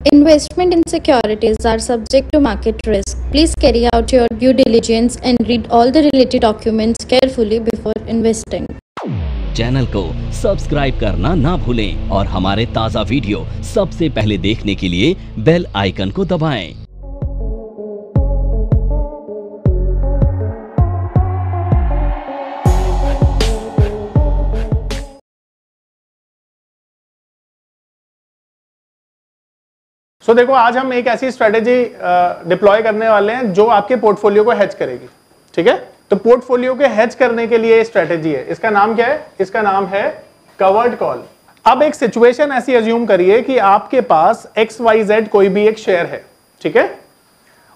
Investment in securities are subject to market risk. Please carry out your due diligence and read all the related documents carefully before investing. Channel को subscribe करना ना भूलें और हमारे ताज़ा video सबसे पहले देखने के लिए बेल आइकन को दबाएं। सो देखो, आज हम एक ऐसी स्ट्रेटेजी डिप्लॉय करने वाले हैं जो आपके पोर्टफोलियो को हेज करेगी। ठीक है, तो पोर्टफोलियो के हेज करने के लिए स्ट्रेटेजी है। इसका नाम क्या है? इसका नाम है कवर्ड कॉल। अब एक सिचुएशन ऐसी अज्यूम करिए कि आपके पास XYZ कोई भी एक शेयर है, ठीक है,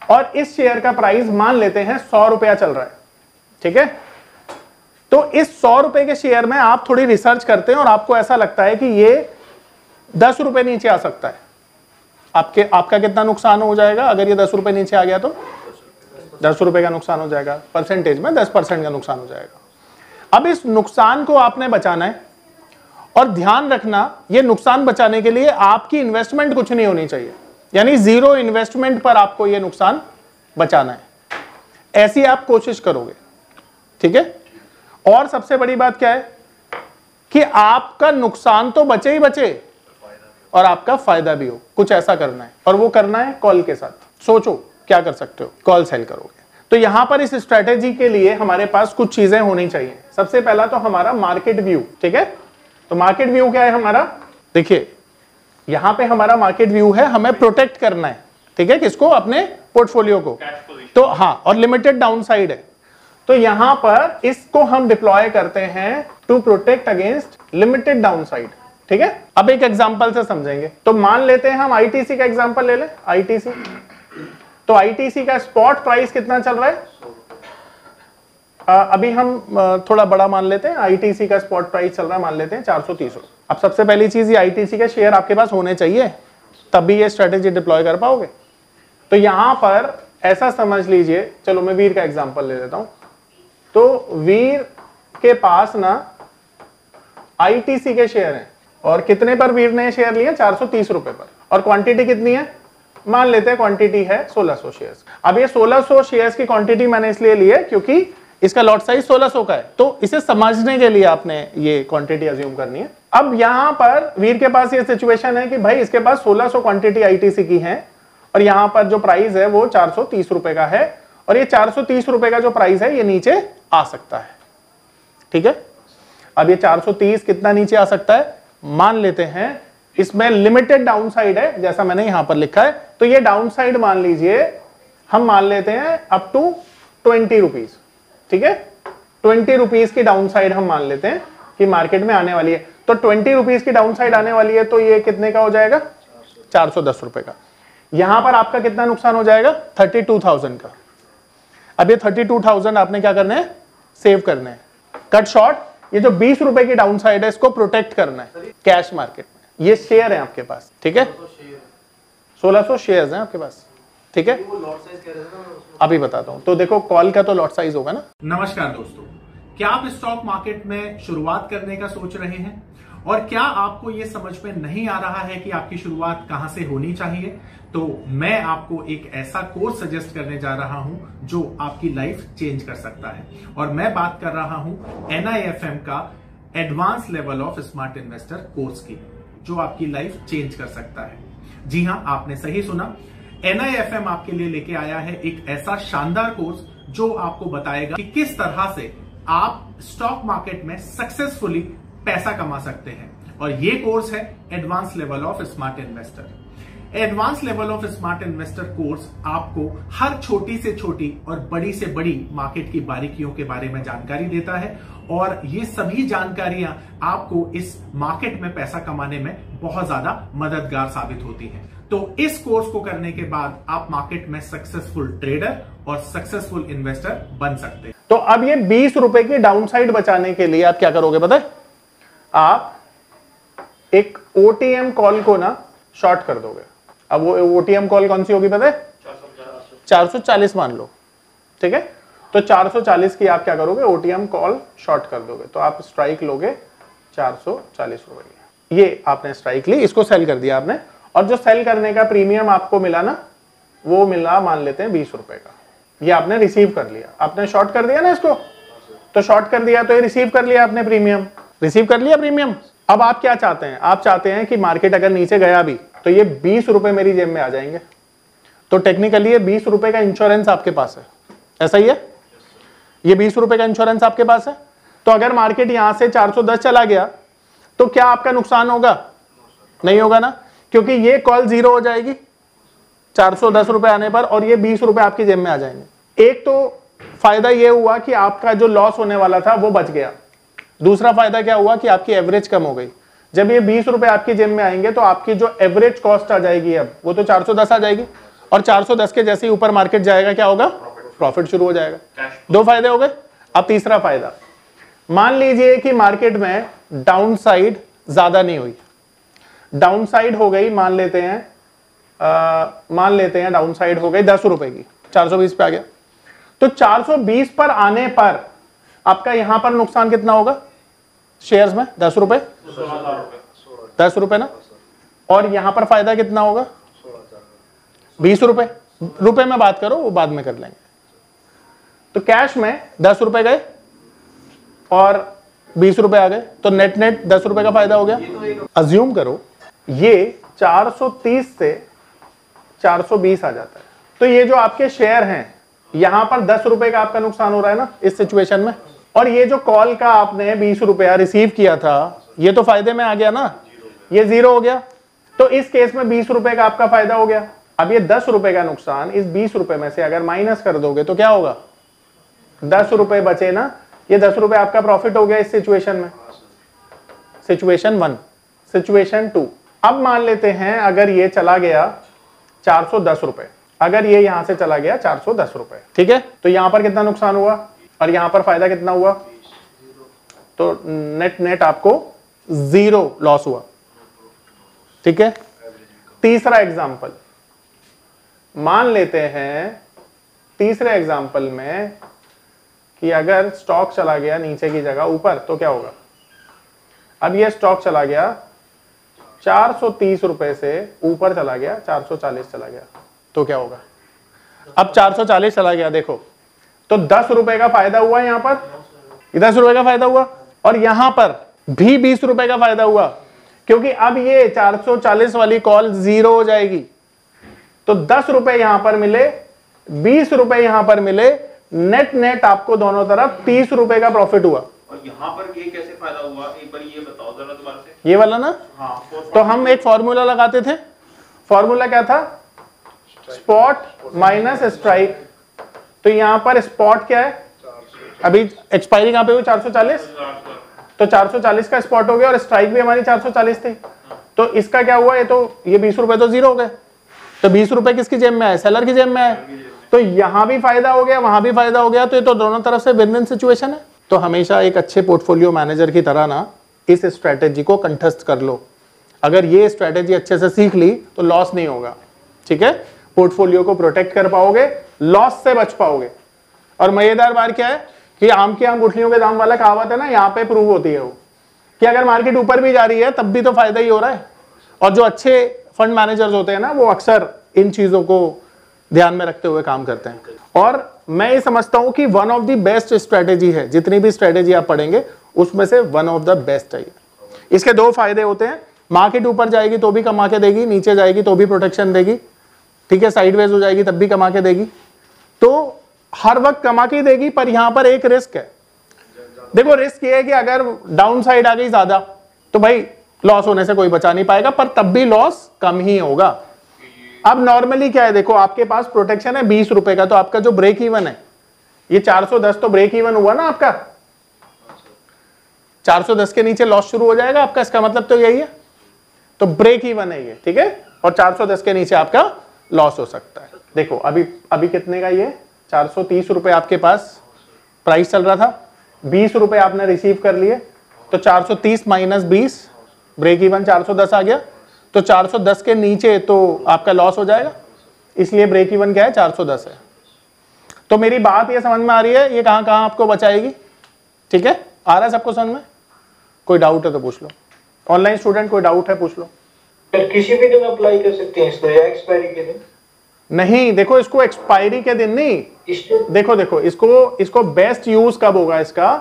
और इस शेयर का प्राइस मान लेते हैं 100 रुपया चल रहा है। ठीक है, तो इस 100 रुपए के शेयर में आप थोड़ी रिसर्च करते हैं और आपको ऐसा लगता है कि ये 10 रुपए नीचे आ सकता है। आपका कितना नुकसान हो जाएगा अगर ये 10 रुपए नीचे आ गया? तो 10 रुपए का नुकसान हो जाएगा। परसेंटेज में 10% का नुकसान हो जाएगा। अब इस नुकसान को आपने बचाना है और ध्यान रखना, ये नुकसान बचाने के लिए आपकी इन्वेस्टमेंट कुछ नहीं होनी चाहिए, यानी जीरो इन्वेस्टमेंट पर आपको ये नुकसान बचाना है। ऐसी आप कोशिश करोगे, ठीक है। और सबसे बड़ी बात क्या है कि आपका नुकसान तो बचे ही बचे और आपका फायदा भी हो। कुछ ऐसा करना है और वो करना है कॉल के साथ। सोचो क्या कर सकते हो। कॉल सेल करोगे तो यहां पर इस स्ट्रेटेजी के लिए हमारे पास कुछ चीजें होनी चाहिए। सबसे पहला तो हमारा मार्केट व्यू, ठीक है। तो मार्केट व्यू क्या है हमारा? देखिए, यहां पे हमारा मार्केट व्यू है, हमें प्रोटेक्ट करना है, ठीक है, किसको? अपने पोर्टफोलियो को। तो हाँ, और लिमिटेड डाउन साइड है, तो यहां पर इसको हम डिप्लॉय करते हैं to protect against limited downside. ठीक है, अब एक एग्जांपल से समझेंगे। तो मान लेते हैं हम आईटीसी का एग्जांपल ले लें। आईटीसी, तो आईटीसी का स्पॉट प्राइस कितना चल रहा है? अभी हम थोड़ा बड़ा मान लेते हैं। आईटीसी का स्पॉट प्राइस चल रहा है, मान लेते हैं 430 रुपए। अब सबसे पहली चीज, ये आईटीसी के शेयर आपके पास होने चाहिए, तभी ये स्ट्रेटेजी डिप्लॉय कर पाओगे। तो यहां पर ऐसा समझ लीजिए, चलो मैं वीर का एग्जांपल ले लेता हूं। तो वीर के पास ना आईटीसी के शेयर हैं, और कितने पर वीर ने शेयर लिए? 430 रुपए पर। और क्वांटिटी कितनी है? मान लेते हैं क्वांटिटी है 1600 शेयर्स। अब ये 1600 शेयर्स की क्वांटिटी मैंने इसलिए ली है क्योंकि इसका लॉट साइज 1600 का है, तो इसे समझने के लिए आपने ये क्वांटिटी अज्यूम करनी है। अब यहां पर वीर के पास ये सिचुएशन है कि भाई इसके पास 1600 क्वांटिटी आईटीसी की है और यहां पर जो प्राइस है वो 430 रुपए का है, और ये 430 रुपए का जो प्राइस है ये नीचे आ सकता है। ठीक है, अब ये 430 कितना नीचे आ सकता है? मान लेते हैं इसमें लिमिटेड डाउन साइड है, जैसा मैंने यहां पर लिखा है। तो ये डाउन साइड मान लीजिए, हम मान लेते हैं अप टू 20 रुपीज। ठीक है, 20 रुपीज की डाउन साइड हम मान लेते हैं कि मार्केट में आने वाली है। तो 20 रुपीज की डाउन साइड आने वाली है, तो ये कितने का हो जाएगा? 410 रुपए का। यहां पर आपका कितना नुकसान हो जाएगा? 32,000 का। अब ये 32,000 आपने क्या करना है? सेव करना है। कट शॉर्ट, ये जो 20 रुपए की डाउन साइड है इसको प्रोटेक्ट करना है कैश मार्केट में। ये शेयर है आपके पास, ठीक है, 1600 शेयर्स हैं आपके पास, ठीक है। अभी बताता हूं। तो देखो, कॉल का तो लॉट साइज होगा ना। नमस्कार दोस्तों, क्या आप स्टॉक मार्केट में शुरुआत करने का सोच रहे हैं और क्या आपको यह समझ में नहीं आ रहा है कि आपकी शुरुआत कहां से होनी चाहिए? तो मैं आपको एक ऐसा कोर्स सजेस्ट करने जा रहा हूं जो आपकी लाइफ चेंज कर सकता है, और मैं बात कर रहा हूं NIFM का advance level of smart investor course की, जो आपकी लाइफ चेंज कर सकता है। जी हां, आपने सही सुना, NIFM आपके लिए लेके आया है एक ऐसा शानदार कोर्स जो आपको बताएगा कि किस तरह से आप स्टॉक मार्केट में सक्सेसफुली पैसा कमा सकते हैं। और ये कोर्स है advance level of smart investor. Advance level of smart investor course आपको हर छोटी से छोटी और बड़ी से बड़ी मार्केट की बारीकियों के बारे में जानकारी देता है, और ये सभी जानकारियां आपको इस मार्केट में पैसा कमाने में बहुत ज्यादा मददगार साबित होती हैं। तो इस कोर्स को करने के बाद आप मार्केट में सक्सेसफुल ट्रेडर और सक्सेसफुल इन्वेस्टर बन सकते हैं। तो अब ये 20 रुपए की डाउन साइड बचाने के लिए आप क्या करोगे पता है? आप एक OTM कॉल को ना शॉर्ट कर दोगे। अब वो OTM कॉल कौन सी होगी पता है? 440 मान लो, ठीक है। तो 440 की आप क्या करोगे? OTM कॉल शॉर्ट कर दोगे, तो आप स्ट्राइक लोगे 440 रुपए की। ये आपने स्ट्राइक ली, इसको सेल कर दिया आपने, और जो सेल करने का प्रीमियम आपको मिला ना, वो मिला मान लेते हैं 20 रुपए का। ये आपने रिसीव कर लिया, आपने शॉर्ट कर दिया ना इसको, तो शॉर्ट कर दिया तो ये रिसीव कर लिया आपने प्रीमियम, रिसीव कर लिया प्रीमियम। अब आप क्या चाहते हैं? आप चाहते हैं कि मार्केट अगर नीचे गया भी तो ये 20 रुपए मेरी जेब में आ जाएंगे। तो टेक्निकली ये 20 रुपए का इंश्योरेंस आपके पास है, ऐसा ही है, ये 20 रुपए का इंश्योरेंस आपके पास है। तो अगर मार्केट यहां से 410 चला गया तो क्या आपका नुकसान होगा? नहीं होगा ना, क्योंकि ये कॉल जीरो हो जाएगी 410 रुपए आने पर, और ये 20 रुपए आपकी जेब में आ जाएंगे। एक तो फायदा ये हुआ कि आपका जो लॉस होने वाला था वो बच गया। दूसरा फायदा क्या हुआ कि आपकी एवरेज कम हो गई। जब ये 20 रुपए आपकी जेब में आएंगे तो आपकी जो एवरेज कॉस्ट आ जाएगी अब वो तो 410 आ जाएगी, और 410 के जैसे ही ऊपर मार्केट जाएगा क्या होगा? प्रॉफिट शुरू हो जाएगा। दो फायदे हो गए। अब तीसरा फायदा, मान लीजिए कि मार्केट में डाउन साइड ज्यादा नहीं हुई, डाउन साइड हो गई, मान लेते हैं डाउन साइड हो गई 10 रुपए की, 420 पे आ गया। तो 420 पर आने पर आपका यहां पर नुकसान कितना होगा शेयर्स में? 10 रुपए, 10 रुपए ना, और यहां पर फायदा कितना होगा? 20 रुपए। रुपए में बात करो, वो बाद में कर लेंगे। तो कैश में 10 रुपए गए और 20 रुपए आ गए, तो नेट नेट 10 रुपए का फायदा हो गया। अज्यूम करो ये 430 से 420 आ जाता है, तो ये जो आपके शेयर हैं यहां पर 10 रुपए का आपका नुकसान हो रहा है ना इस सिचुएशन में, और ये जो कॉल का आपने 20 रुपया रिसीव किया था ये तो फायदे में आ गया ना, ये जीरो हो गया। तो इस केस में 20 रुपए का आपका फायदा हो गया। अब ये 10 रुपए का नुकसान इस 20 रुपए में से अगर माइनस कर दोगे तो क्या होगा? 10 रुपए बचे ना, ये 10 रुपए आपका प्रॉफिट हो गया इस सिचुएशन में। सिचुएशन 1। सिचुएशन 2, अब मान लेते हैं अगर ये चला गया 410 रुपए, अगर ये यहां से चला गया 410 रुपए, ठीक है, तो यहां पर कितना नुकसान हुआ और यहां पर फायदा कितना हुआ? तो नेट नेट आपको जीरो लॉस हुआ, ठीक है। तीसरा एग्जांपल, मान लेते हैं तीसरे एग्जांपल में कि अगर स्टॉक चला गया नीचे की जगह ऊपर तो क्या होगा? अब ये स्टॉक चला गया 430 रुपए से ऊपर चला गया 440 चला गया तो क्या होगा? अब 440 चला गया, देखो तो 10 रुपए का फायदा हुआ, यहां पर 10 रुपए का फायदा हुआ, और यहां पर भी 20 रुपए का फायदा हुआ, क्योंकि अब ये 440 वाली कॉल जीरो हो जाएगी। तो 10 रुपए यहां पर मिले, 20 रुपए यहां पर मिले, नेट नेट आपको दोनों तरफ 30 रुपए का प्रॉफिट हुआ। और यहाँ पर ये कैसे फायदा हुआ, एक बार ये बताओ जरा दोबारा से। ये वाला ना, हाँ, तो हम एक फॉर्मूला लगाते थे। फॉर्मूला क्या था? Spot minus strike. तो यहां पर स्पॉट क्या है? अभी एक्सपायरी कहां पे हुई? 440, तो 440 का स्पॉट हो गया, और स्ट्राइक भी हमारी 440 थी। तो इसका क्या हुआ? ये 20 रुपए तो जीरो हो गए, तो 20 रुपए किसकी जेब में आए? सेलर की जेब में आए। तो यहां भी फायदा हो गया, वहां भी फायदा हो गया, तो ये तो दोनों तरफ से विन विन सिचुएशन है। तो हमेशा एक अच्छे पोर्टफोलियो मैनेजर की तरह ना इस स्ट्रेटेजी को कंठस्थ कर लो। अगर ये स्ट्रेटेजी अच्छे से सीख ली तो लॉस नहीं होगा, ठीक है। पोर्टफोलियो को प्रोटेक्ट कर पाओगे, लॉस से बच पाओगे। और मजेदार बात क्या है कि आम की आम गुठलियों के दाम वाला कहावत है ना, यहाँ पे प्रूव होती है वो कि अगर मार्केट ऊपर भी जा रही है तब भी तो फायदा ही हो रहा है। और जो अच्छे फंड मैनेजर्स होते हैं ना, वो अक्सर इन चीजों को ध्यान में रखते हुए काम करते हैं। और मैं ये समझता हूं कि one of the best strategy है, जितनी भी स्ट्रेटेजी आप पढ़ेंगे उसमें से वन ऑफ द बेस्ट है। इसके दो फायदे होते हैं, मार्केट ऊपर जाएगी तो भी कमा के देगी, नीचे जाएगी तो भी प्रोटेक्शन देगी, ठीक है, साइडवेज हो जाएगी तब भी कमा के देगी। तो हर वक्त कमा के देगी, पर यहां पर एक रिस्क है। देखो रिस्क ये है कि अगर डाउन साइड आ गई ज्यादा तो भाई लॉस होने से कोई बचा नहीं पाएगा, पर तब भी लॉस कम ही होगा। अब नॉर्मली क्या है, देखो आपके पास प्रोटेक्शन है 20 रुपए का, तो आपका जो ब्रेक इवन है ये 410 तो ब्रेक इवन हुआ ना आपका, 410 के नीचे लॉस शुरू हो जाएगा आपका, इसका मतलब तो यही है। तो ब्रेक इवन है ये, ठीक है, और 410 के नीचे आपका लॉस हो सकता है। देखो अभी कितने का ये 430 रुपए आपके पास प्राइस चल रहा था, 20 रुपए आपने रिसीव कर लिए, तो 430 माइनस 20 ब्रेक इवन 410 आ गया। तो 410 के नीचे तो आपका लॉस हो जाएगा, इसलिए ब्रेक इवन क्या है? 410 है। तो मेरी बात ये समझ में आ रही है, ये कहां कहां आपको बचाएगी, ठीक है, आ रहा है सबको समझ में? कोई डाउट है तो पूछ लो, ऑनलाइन स्टूडेंट कोई डाउट है पूछ लो। सर किसी भी दिन अप्लाई कर सकते हैं इसको या एक्सपायरी के दिन? नहीं, देखो इसको एक्सपायरी के दिन नहीं, देखो इसको बेस्ट यूज कब होगा इसका,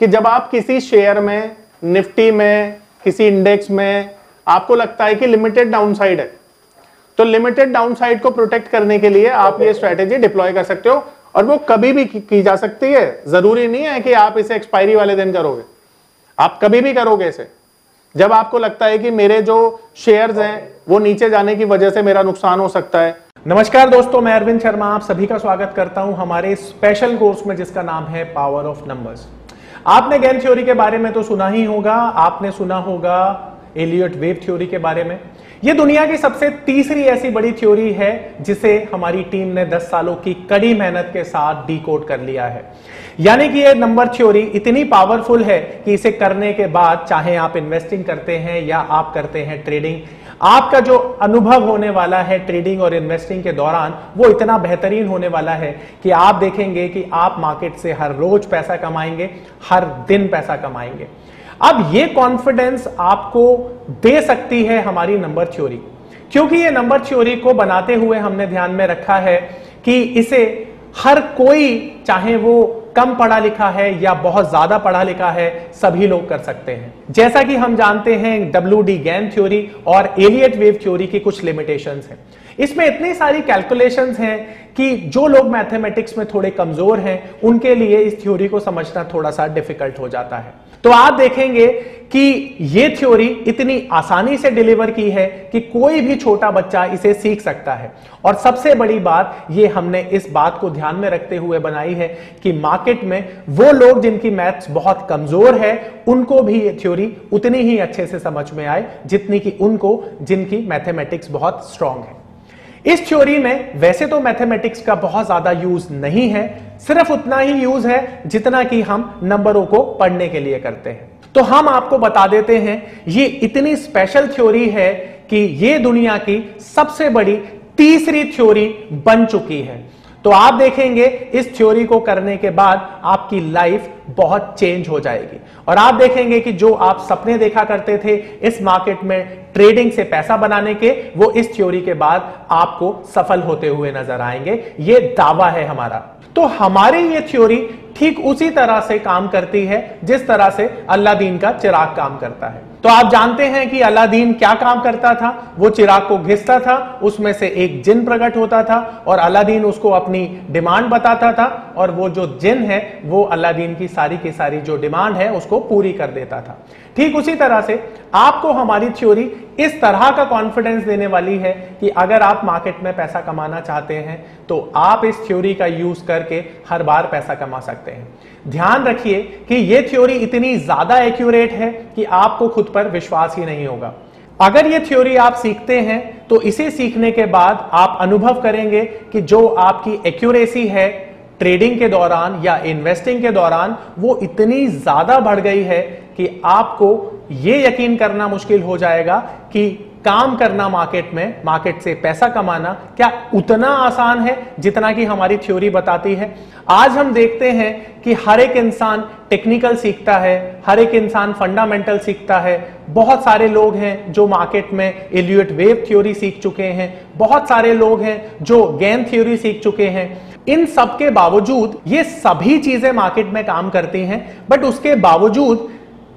कि जब आप किसी शेयर में, निफ्टी में, किसी इंडेक्स में आपको लगता है कि लिमिटेड डाउनसाइड है, तो लिमिटेड डाउनसाइड को प्रोटेक्ट करने के लिए आप ये स्ट्रेटेजी डिप्लॉय कर सकते हो, और वो कभी भी की जा सकती है। जरूरी नहीं है कि आप इसे एक्सपायरी वाले दिन करोगे, आप कभी भी करोगे इसे। जब आपको लगता है कि मेरे जो शेयर्स हैं वो नीचे जाने की वजह से मेरा नुकसान हो सकता है। नमस्कार दोस्तों, मैं अरविंद शर्मा आप सभी का स्वागत करता हूं हमारे स्पेशल कोर्स में जिसका नाम है पावर ऑफ नंबर्स। आपने गेम थ्योरी के बारे में तो सुना ही होगा, आपने सुना होगा एलियट वेव थ्योरी के बारे में। यह दुनिया की सबसे तीसरी ऐसी बड़ी थ्योरी है जिसे हमारी टीम ने 10 सालों की कड़ी मेहनत के साथ डिकोड कर लिया है। यानी कि यह नंबर थ्योरी इतनी पावरफुल है कि इसे करने के बाद चाहे आप इन्वेस्टिंग करते हैं या आप करते हैं ट्रेडिंग, आपका जो अनुभव होने वाला है ट्रेडिंग और इन्वेस्टिंग के दौरान वो इतना बेहतरीन होने वाला है कि आप देखेंगे कि आप मार्केट से हर रोज पैसा कमाएंगे, हर दिन पैसा कमाएंगे। अब ये कॉन्फिडेंस आपको दे सकती है हमारी नंबर थ्योरी, क्योंकि ये नंबर थ्योरी को बनाते हुए हमने ध्यान में रखा है कि इसे हर कोई, चाहे वो कम पढ़ा लिखा है या बहुत ज्यादा पढ़ा लिखा है, सभी लोग कर सकते हैं। जैसा कि हम जानते हैं WD गैन थ्योरी और एलियट वेव थ्योरी की कुछ लिमिटेशंस हैं। इसमें इतनी सारी कैलकुलेशंस हैं कि जो लोग मैथमेटिक्स में थोड़े कमजोर हैं उनके लिए इस थ्योरी को समझना थोड़ा सा डिफिकल्ट हो जाता है। तो आप देखेंगे कि ये थ्योरी इतनी आसानी से डिलीवर की है कि कोई भी छोटा बच्चा इसे सीख सकता है। और सबसे बड़ी बात ये हमने इस बात को ध्यान में रखते हुए बनाई है कि मार्केट में वो लोग जिनकी मैथ्स बहुत कमजोर है उनको भी ये थ्योरी उतनी ही अच्छे से समझ में आए जितनी कि उनको जिनकी मैथमेटिक्स बहुत स्ट्रांग है। इस थ्योरी में वैसे तो मैथमेटिक्स का बहुत ज्यादा यूज नहीं है, सिर्फ उतना ही यूज है जितना कि हम नंबरों को पढ़ने के लिए करते हैं। तो हम आपको बता देते हैं ये इतनी स्पेशल थ्योरी है कि ये दुनिया की सबसे बड़ी तीसरी थ्योरी बन चुकी है। तो आप देखेंगे इस थ्योरी को करने के बाद आपकी लाइफ बहुत चेंज हो जाएगी और आप देखेंगे कि जो आप सपने देखा करते थे इस मार्केट में ट्रेडिंग से पैसा बनाने के, वो इस थ्योरी के बाद आपको सफल होते हुए नजर आएंगे। ये दावा है हमारा। तो हमारी ये थ्योरी ठीक उसी तरह से काम करती है जिस तरह से अलादीन का चिराग काम करता है। तो आप जानते हैं कि अलादीन क्या काम करता था, वो चिराग को घिसता था, उसमें से एक जिन प्रकट होता था और अलादीन उसको अपनी डिमांड बताता था और वो जो जिन है वो अलादीन की सारी जो डिमांड है उसको पूरी कर देता था। ठीक उसी तरह से आपको हमारी थ्योरी इस तरह का कॉन्फिडेंस देने वाली है कि अगर आप मार्केट में पैसा कमाना चाहते हैं तो आप इस थ्योरी का यूज करके हर बार पैसा कमा सकते हैं। ध्यान रखिए कि यह थ्योरी इतनी ज्यादा एक्यूरेट है कि आपको खुद पर विश्वास ही नहीं होगा। अगर यह थ्योरी आप सीखते हैं तो इसे सीखने के बाद आप अनुभव करेंगे कि जो आपकी एक्यूरेसी है ट्रेडिंग के दौरान या इन्वेस्टिंग के दौरान वो इतनी ज्यादा बढ़ गई है कि आपको यह यकीन करना मुश्किल हो जाएगा कि काम करना मार्केट में, मार्केट से पैसा कमाना क्या उतना आसान है जितना कि हमारी थ्योरी बताती है। आज हम देखते हैं कि हर एक इंसान टेक्निकल सीखता है, हर एक इंसान फंडामेंटल सीखता है। बहुत सारे लोग हैं जो मार्केट में एलियट वेव थ्योरी सीख चुके हैं, बहुत सारे लोग हैं जो गैन थ्योरी सीख चुके हैं। इन सब के बावजूद ये सभी चीजें मार्केट में काम करती हैं, बट उसके बावजूद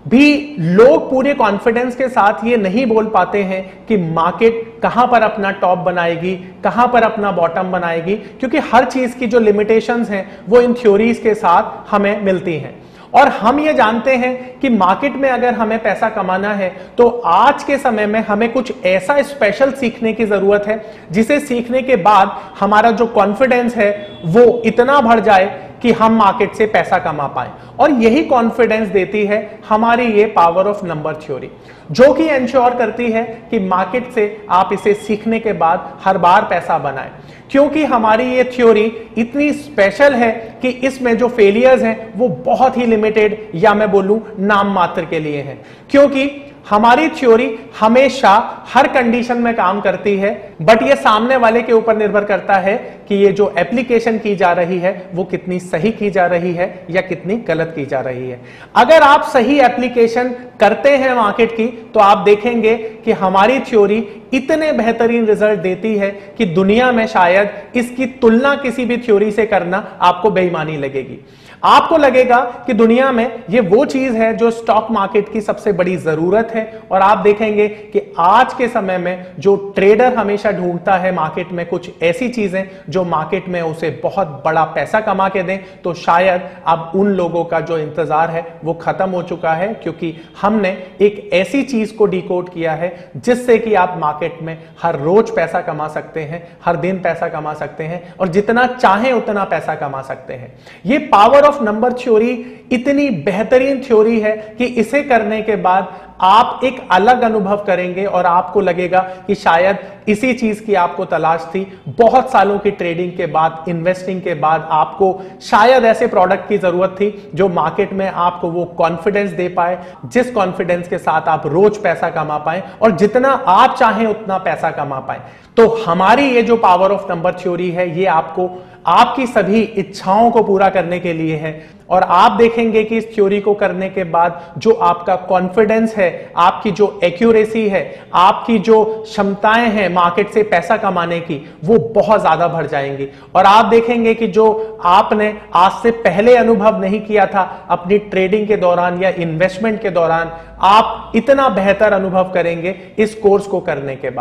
भी लोग पूरे कॉन्फिडेंस के साथ ये नहीं बोल पाते हैं कि मार्केट कहां पर अपना टॉप बनाएगी, कहां पर अपना बॉटम बनाएगी, क्योंकि हर चीज की जो लिमिटेशंस हैं वो इन थ्योरीज के साथ हमें मिलती हैं। और हम ये जानते हैं कि मार्केट में अगर हमें पैसा कमाना है तो आज के समय में हमें कुछ ऐसा स्पेशल सीखने की जरूरत है जिसे सीखने के बाद हमारा जो कॉन्फिडेंस है वो इतना बढ़ जाए कि हम मार्केट से पैसा कमा पाए। और यही कॉन्फिडेंस देती है हमारी ये पावर ऑफ नंबर थ्योरी, जो कि इंश्योर करती है कि मार्केट से आप इसे सीखने के बाद हर बार पैसा बनाएं। क्योंकि हमारी ये थ्योरी इतनी स्पेशल है कि इसमें जो फेलियर्स हैं वो बहुत ही लिमिटेड या मैं बोलूं नाम मात्र के लिए हैं। क्योंकि हमारी थ्योरी हमेशा हर कंडीशन में काम करती है, बट ये सामने वाले के ऊपर निर्भर करता है कि ये जो एप्लीकेशन की जा रही है वो कितनी सही की जा रही है या कितनी गलत की जा रही है। अगर आप सही एप्लीकेशन करते हैं मार्केट की तो आप देखेंगे कि हमारी थ्योरी इतने बेहतरीन रिजल्ट देती है कि दुनिया में शायद इसकी तुलना किसी भी थ्योरी से करना आपको बेईमानी लगेगी। आपको लगेगा कि दुनिया में ये वो चीज है जो स्टॉक मार्केट की सबसे बड़ी जरूरत है, और आप देखेंगे कि आज के समय में जो ट्रेडर हमेशा ढूंढता है मार्केट में कुछ ऐसी चीजें जो मार्केट में उसे बहुत बड़ा पैसा कमा के दें, तो शायद अब उन लोगों का जो इंतजार है वो खत्म हो चुका है, क्योंकि हमने एक ऐसी चीज को डिकोड किया है जिससे कि आप मार्केट में हर रोज पैसा कमा सकते हैं, हर दिन पैसा कमा सकते हैं, और जितना चाहें उतना पैसा कमा सकते हैं। ये पावर ऑफ नंबर थ्योरी इतनी बेहतरीन थ्योरी है कि इसे करने के बाद आप एक अलग अनुभव करेंगे और आपको लगेगा कि शायद इसी चीज की आपको तलाश थी। बहुत सालों की ट्रेडिंग के बाद, इन्वेस्टिंग के बाद आपको शायद ऐसे प्रोडक्ट की जरूरत थी जो मार्केट में आपको वो कॉन्फिडेंस दे पाए, जिस कॉन्फिडेंस के साथ आप रोज पैसा कमा पाए और जितना आप चाहें उतना पैसा कमा पाए। तो हमारी ये जो पावर ऑफ नंबर थ्योरी है ये आपको आपकी सभी इच्छाओं को पूरा करने के लिए है, और आप देखेंगे कि इस थ्योरी को करने के बाद जो आपका कॉन्फिडेंस है, आपकी जो एक्यूरेसी है, आपकी जो क्षमताएं हैं मार्केट से पैसा कमाने की, वो बहुत ज्यादा बढ़ जाएंगी। और आप देखेंगे कि जो आपने आज से पहले अनुभव नहीं किया था अपनी ट्रेडिंग के दौरान या इन्वेस्टमेंट के दौरान, आप इतना बेहतर अनुभव करेंगे इस कोर्स को करने के बाद।